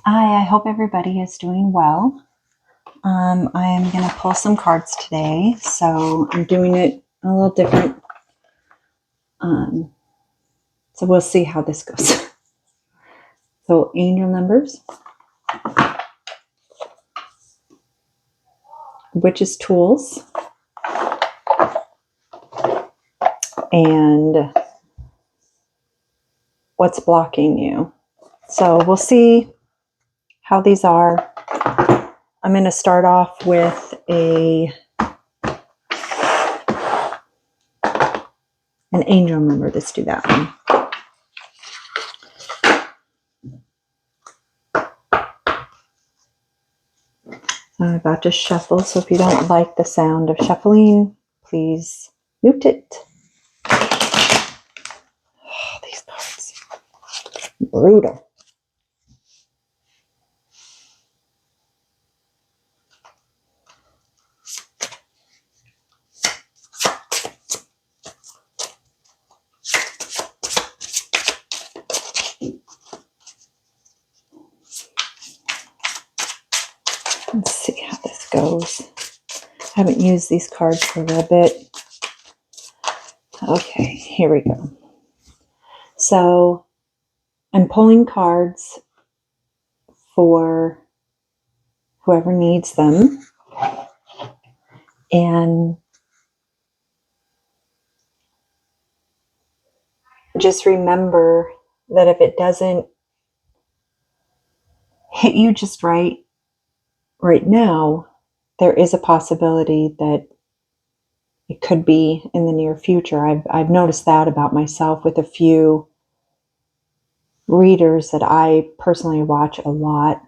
I hope everybody is doing well. I am going to pull some cards today, so I'm doing it a little different. So we'll see how this goes. So angel numbers, witch's tools, and what's blocking you. So we'll see how these are. I'm going to start off with an angel number. Let's do that one. I'm about to shuffle, so if you don't like the sound of shuffling, please mute it. Oh, these cards. Brutal. Let's see how this goes. I haven't used these cards for a little bit. Okay, here we go. So I'm pulling cards for whoever needs them. And just remember that if it doesn't hit you just right now, there is a possibility that it could be in the near future. I've noticed that about myself with a few readers that I personally watch a lot.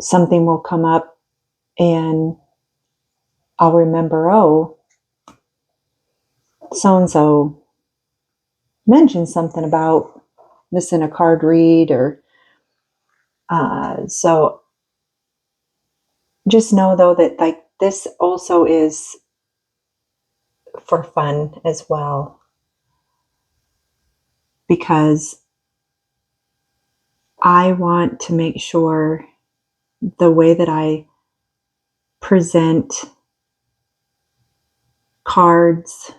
Something will come up and I'll remember, oh, so-and-so mentioned something about missing a card read, or so just know though that like this also is for fun as well, because I want to make sure the way that I present cards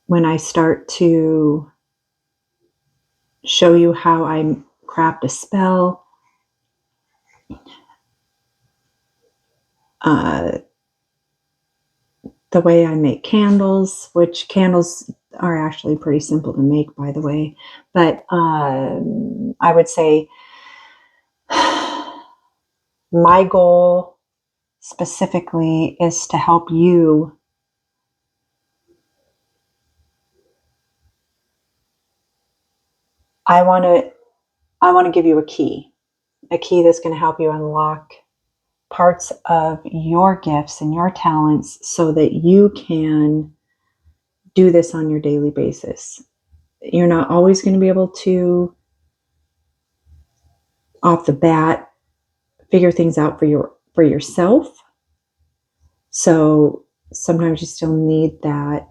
when I start to show you how I craft a spell, the way I make candles, which candles are actually pretty simple to make, by the way. But I would say my goal specifically is to help you I want to give you a key that's going to help you unlock parts of your gifts and your talents so that you can do this on your daily basis. You're not always going to be able to, off the bat, figure things out for yourself. So sometimes you still need that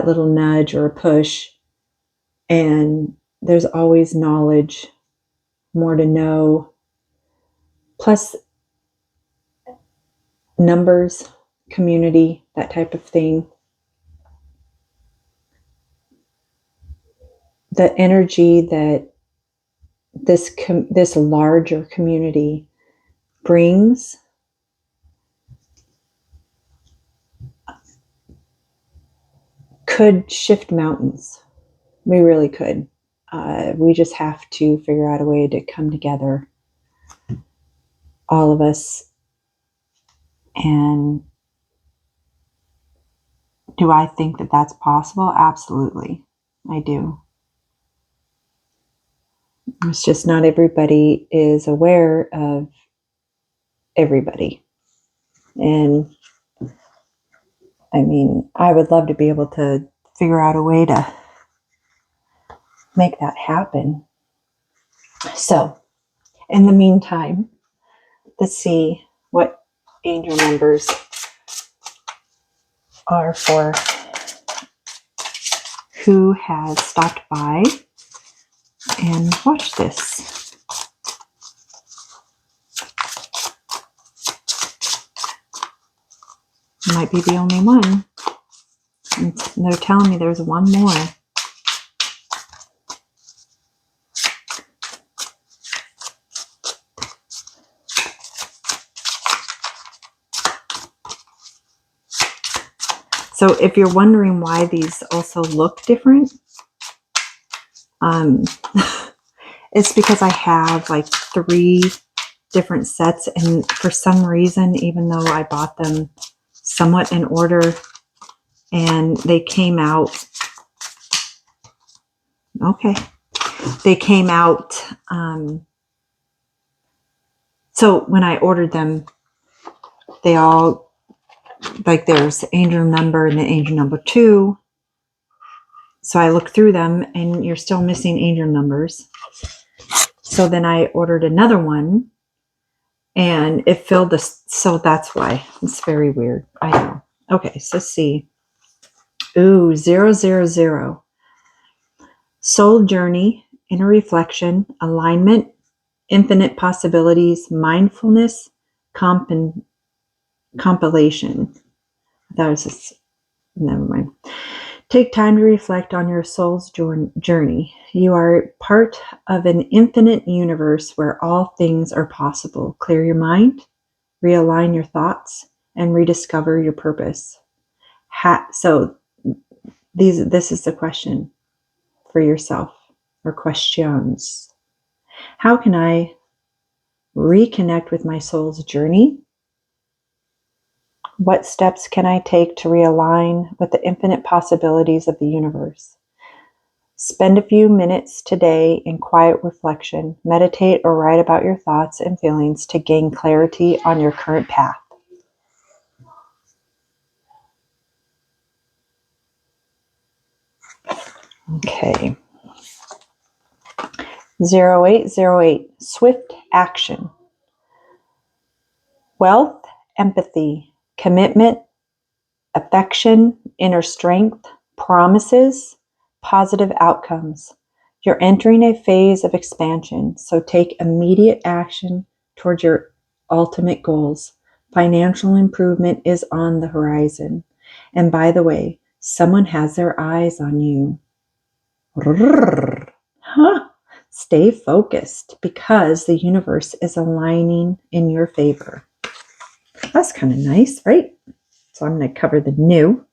little nudge or a push. And there's always knowledge, more to know, plus numbers, community, that type of thing. The energy that this larger community brings could shift mountains. We really could. We just have to figure out a way to come together, all of us. And do I think that that's possible? Absolutely. I do. It's just not everybody is aware of everybody. And I mean, I would love to be able to figure out a way to make that happen. So, in the meantime, let's see what angel numbers are for who has stopped by and watched this. Might be the only one. And they're telling me there's one more. So if you're wondering why these also look different, it's because I have like 3 different sets, and for some reason, even though I bought them somewhat in order and they came out, they came out, so when I ordered them, they all, like there's angel number and then angel number 2. So I looked through them and you're still missing angel numbers. So then I ordered another one and it filled this. So that's why it's very weird. I know. Okay. So see. Ooh, 000. Soul journey, inner reflection, alignment, infinite possibilities, mindfulness, compilation. That was just, never mind. Take time to reflect on your soul's journey. You are part of an infinite universe where all things are possible. Clear your mind, realign your thoughts, and rediscover your purpose. So this is the question for yourself, or questions. How can I reconnect with my soul's journey? What steps can I take to realign with the infinite possibilities of the universe? Spend a few minutes today in quiet reflection. Meditate or write about your thoughts and feelings to gain clarity on your current path. Okay. 0808. Swift action. Wealth, empathy, commitment, affection, inner strength, promises, positive outcomes. You're entering a phase of expansion, so take immediate action towards your ultimate goals. Financial improvement is on the horizon. And by the way, someone has their eyes on you. Stay focused because the universe is aligning in your favor. That's kind of nice, right? So I'm going to cover the new.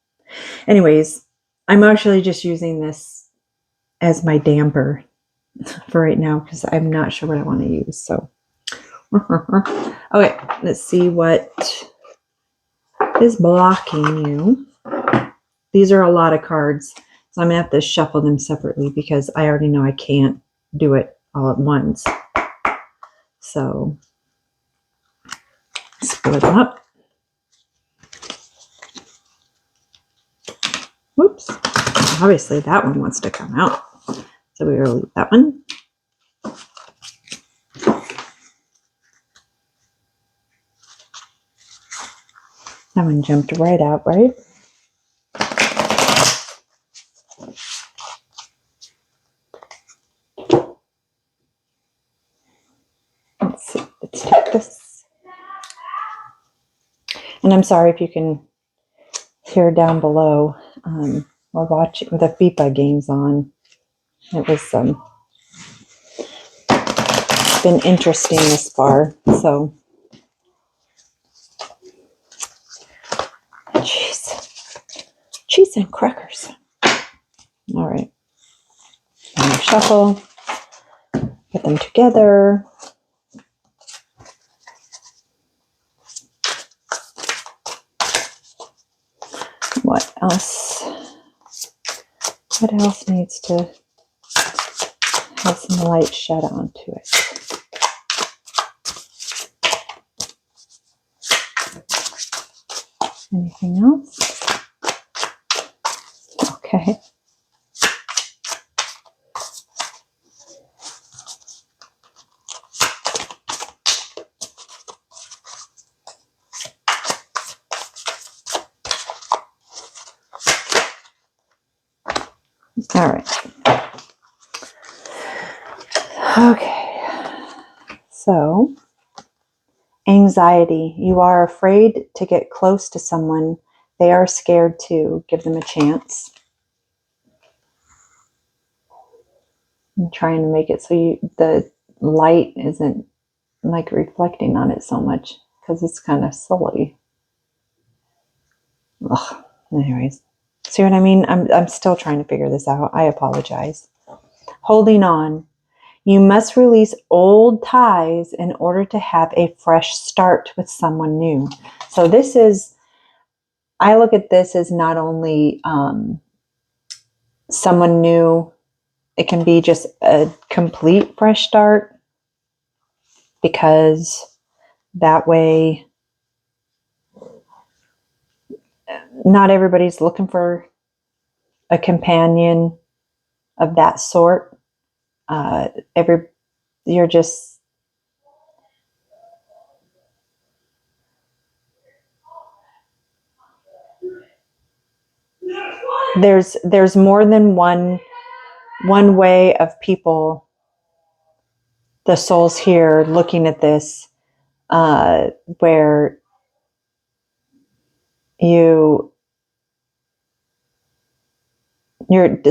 Anyways, I'm actually just using this as my damper for right now because I'm not sure what I want to use. So, okay, let's see what is blocking you. These are a lot of cards, so I'm going to have to shuffle them separately because I already know I can't do it all at once. So, split them up. Whoops. Obviously, that one wants to come out. So we will leave that one. That one jumped right out, right? Let's see. Let's take this. And I'm sorry if you can hear down below. We're watching the FIFA games on. It was been interesting this far. So, cheese and crackers. All right. And shuffle. Put them together. What else? What else needs to have some light shed onto it? Anything else? Okay. All right. Okay. So, anxiety. You are afraid to get close to someone. They are scared too. Give them a chance. I'm trying to make it so the light isn't like reflecting on it so much because it's kind of silly. Ugh. Anyways, see what I mean? I'm still trying to figure this out. I apologize. Holding on. You must release old ties in order to have a fresh start with someone new. So this is, I look at this as not only someone new, it can be just a complete fresh start, because that way not everybody's looking for a companion of that sort. Every you're just there's more than one way of people, the souls here looking at this, where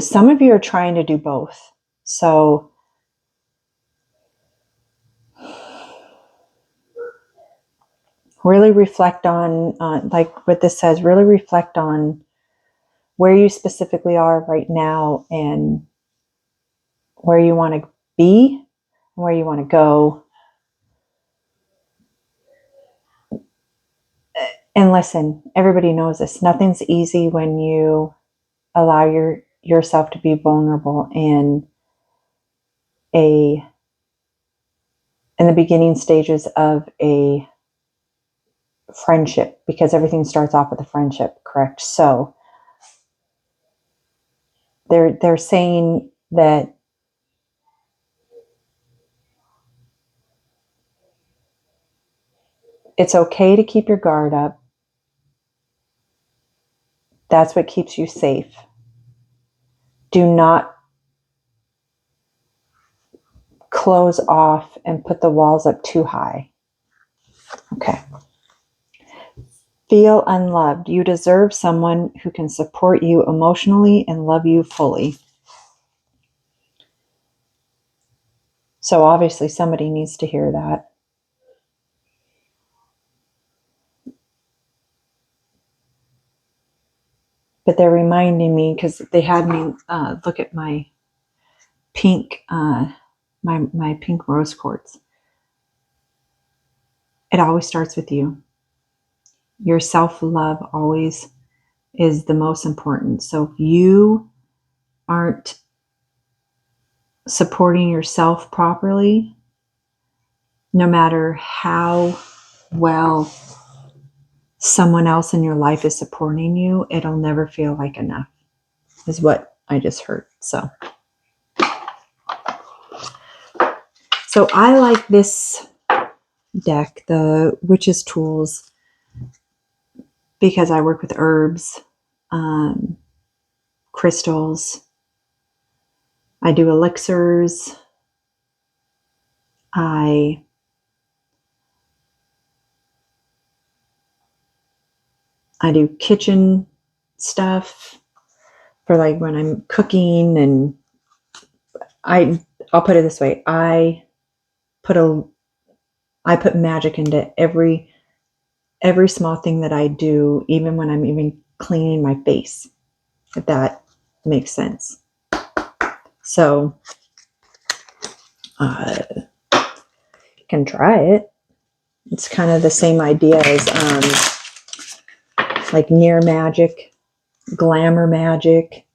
some of you are trying to do both. So really reflect on, like what this says, really reflect on where you specifically are right now and where you want to be and where you want to go. And listen, everybody knows this. Nothing's easy when you allow yourself to be vulnerable in the beginning stages of a friendship, because everything starts off with a friendship, correct? So they're saying that it's okay to keep your guard up. That's what keeps you safe. Do not close off and put the walls up too high. Okay. Feel unloved. You deserve someone who can support you emotionally and love you fully. So obviously somebody needs to hear that. But they're reminding me, because they had me look at my pink, my pink rose quartz. It always starts with you. Your self-love always is the most important. So if you aren't supporting yourself properly, no matter how well someone else in your life is supporting you, it'll never feel like enough, is what I just heard. So I like this deck, the Witch's Tools, because I work with herbs, crystals. I do elixirs. I do kitchen stuff for like when I'm cooking, and I'll put it this way. I put magic into every small thing that I do, even when I'm even cleaning my face, if that makes sense. So you can try it. It's kind of the same idea as like near magic, glamour magic.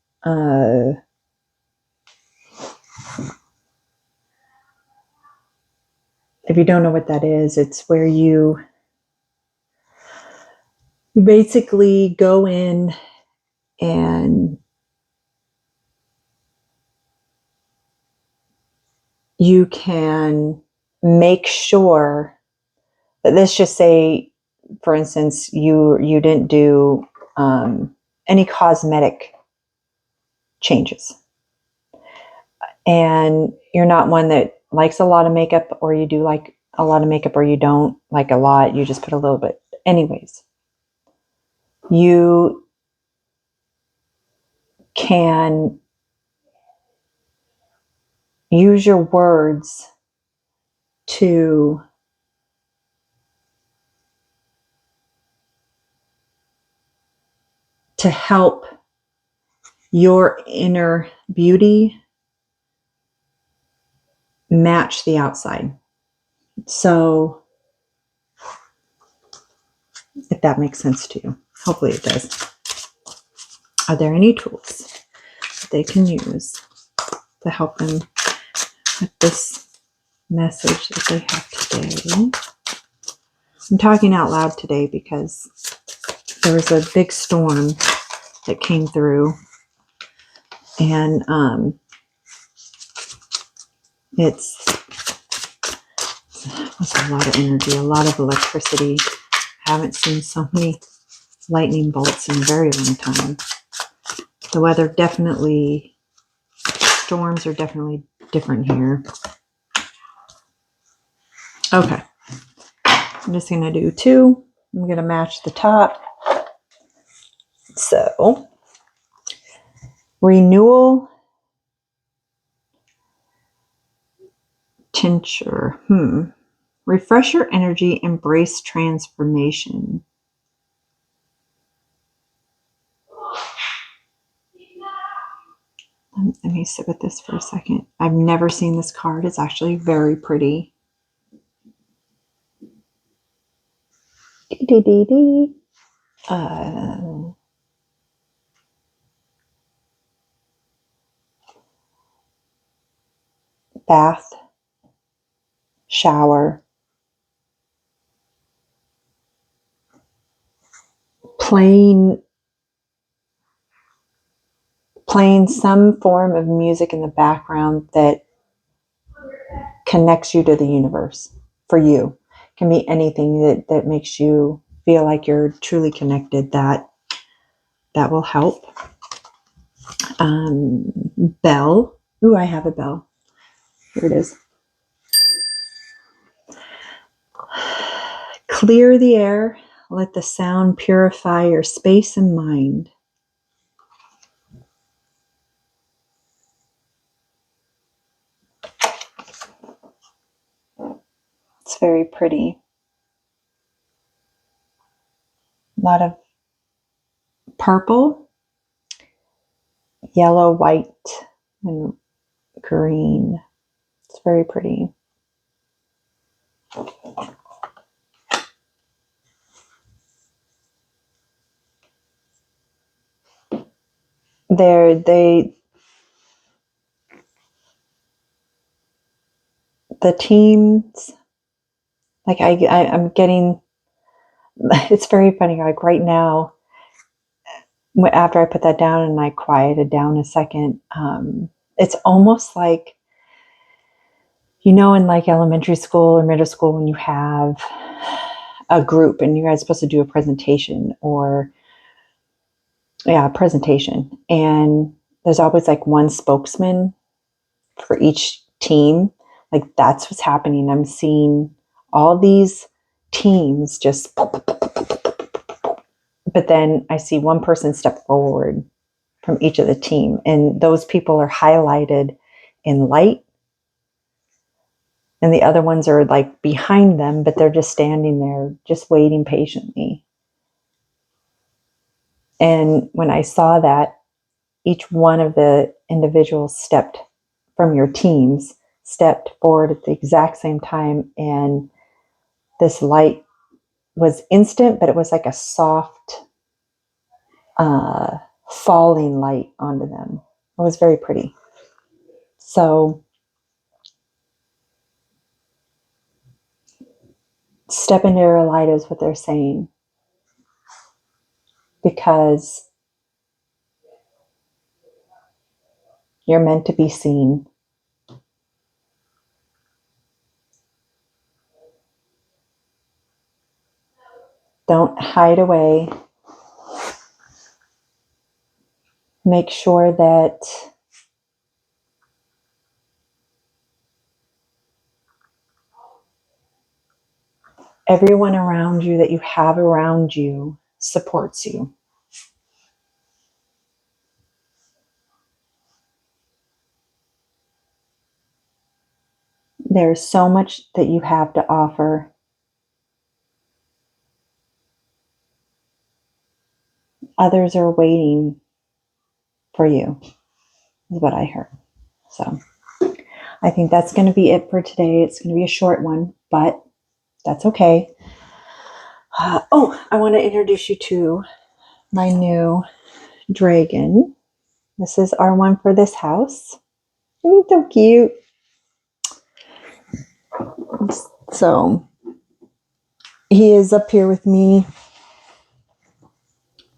If you don't know what that is, it's where you basically go in and you can make sure that, let's just say, for instance, you didn't do any cosmetic changes. and you're not one that likes a lot of makeup, or you do like a lot of makeup, or you don't like a lot, you just put a little bit. Anyways, you can use your words to help your inner beauty match the outside. So, if that makes sense to you, hopefully it does. Are there any tools that they can use to help them with this message that they have today? I'm talking out loud today because there was a big storm that came through, and it's a lot of energy, a lot of electricity. I haven't seen so many lightning bolts in a very long time. The weather definitely, storms are definitely different here. Okay, I'm just going to do 2. I'm going to match the top. So, renewal tincture. Refresh your energy, embrace transformation. Let me sit with this for a second. I've never seen this card. It's actually very pretty. Bath, shower, playing some form of music in the background that connects you to the universe. For you, it can be anything that makes you feel like you're truly connected. That will help. Bell. Ooh, I have a bell. Here it is. Clear the air. Let the sound purify your space and mind. It's very pretty. A lot of purple, yellow, white, and green. It's very pretty. The teams, like I'm getting, it's very funny, like right now, after I put that down and I quieted down a second, it's almost like, in like elementary school or middle school, when you have a group and you guys are supposed to do a presentation, a presentation, and there's always like one spokesman for each team. Like that's what's happening. I'm seeing all these teams just, but then I see one person step forward from each of the team, and those people are highlighted in light, and the other ones are like behind them, but they're just standing there just waiting patiently. And when I saw that, each one of the individuals from your teams stepped forward at the exact same time, and this light was instant, but it was like a soft falling light onto them. It was very pretty. So step into your light is what they're saying, because you're meant to be seen. Don't hide away. Make sure that everyone around you that you have around you supports you. There's so much that you have to offer. Others are waiting for you, is what I heard. So I think that's going to be it for today. It's going to be a short one, but that's okay. I want to introduce you to my new dragon. This is our one for this house. Isn't so cute? So he is up here with me,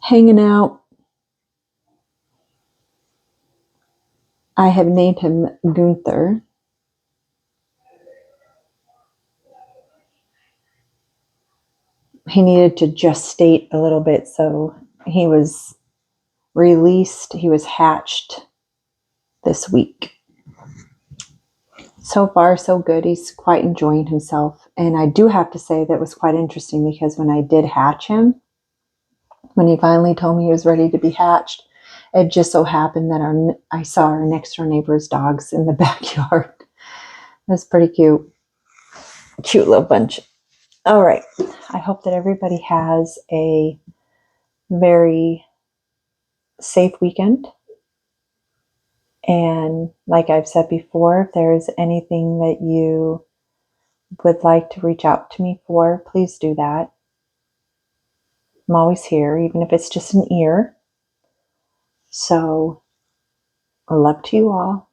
hanging out. I have named him Gunther. He needed to gestate a little bit, so he was released. He was hatched this week. So far, so good. He's quite enjoying himself. And I do have to say that was quite interesting because when I did hatch him, when he finally told me he was ready to be hatched, it just so happened that I saw our next door neighbor's dogs in the backyard. It was pretty cute. Cute little bunch. All right. I hope that everybody has a very safe weekend. And like I've said before, if there's anything that you would like to reach out to me for, please do that. I'm always here, even if it's just an ear. So, love to you all.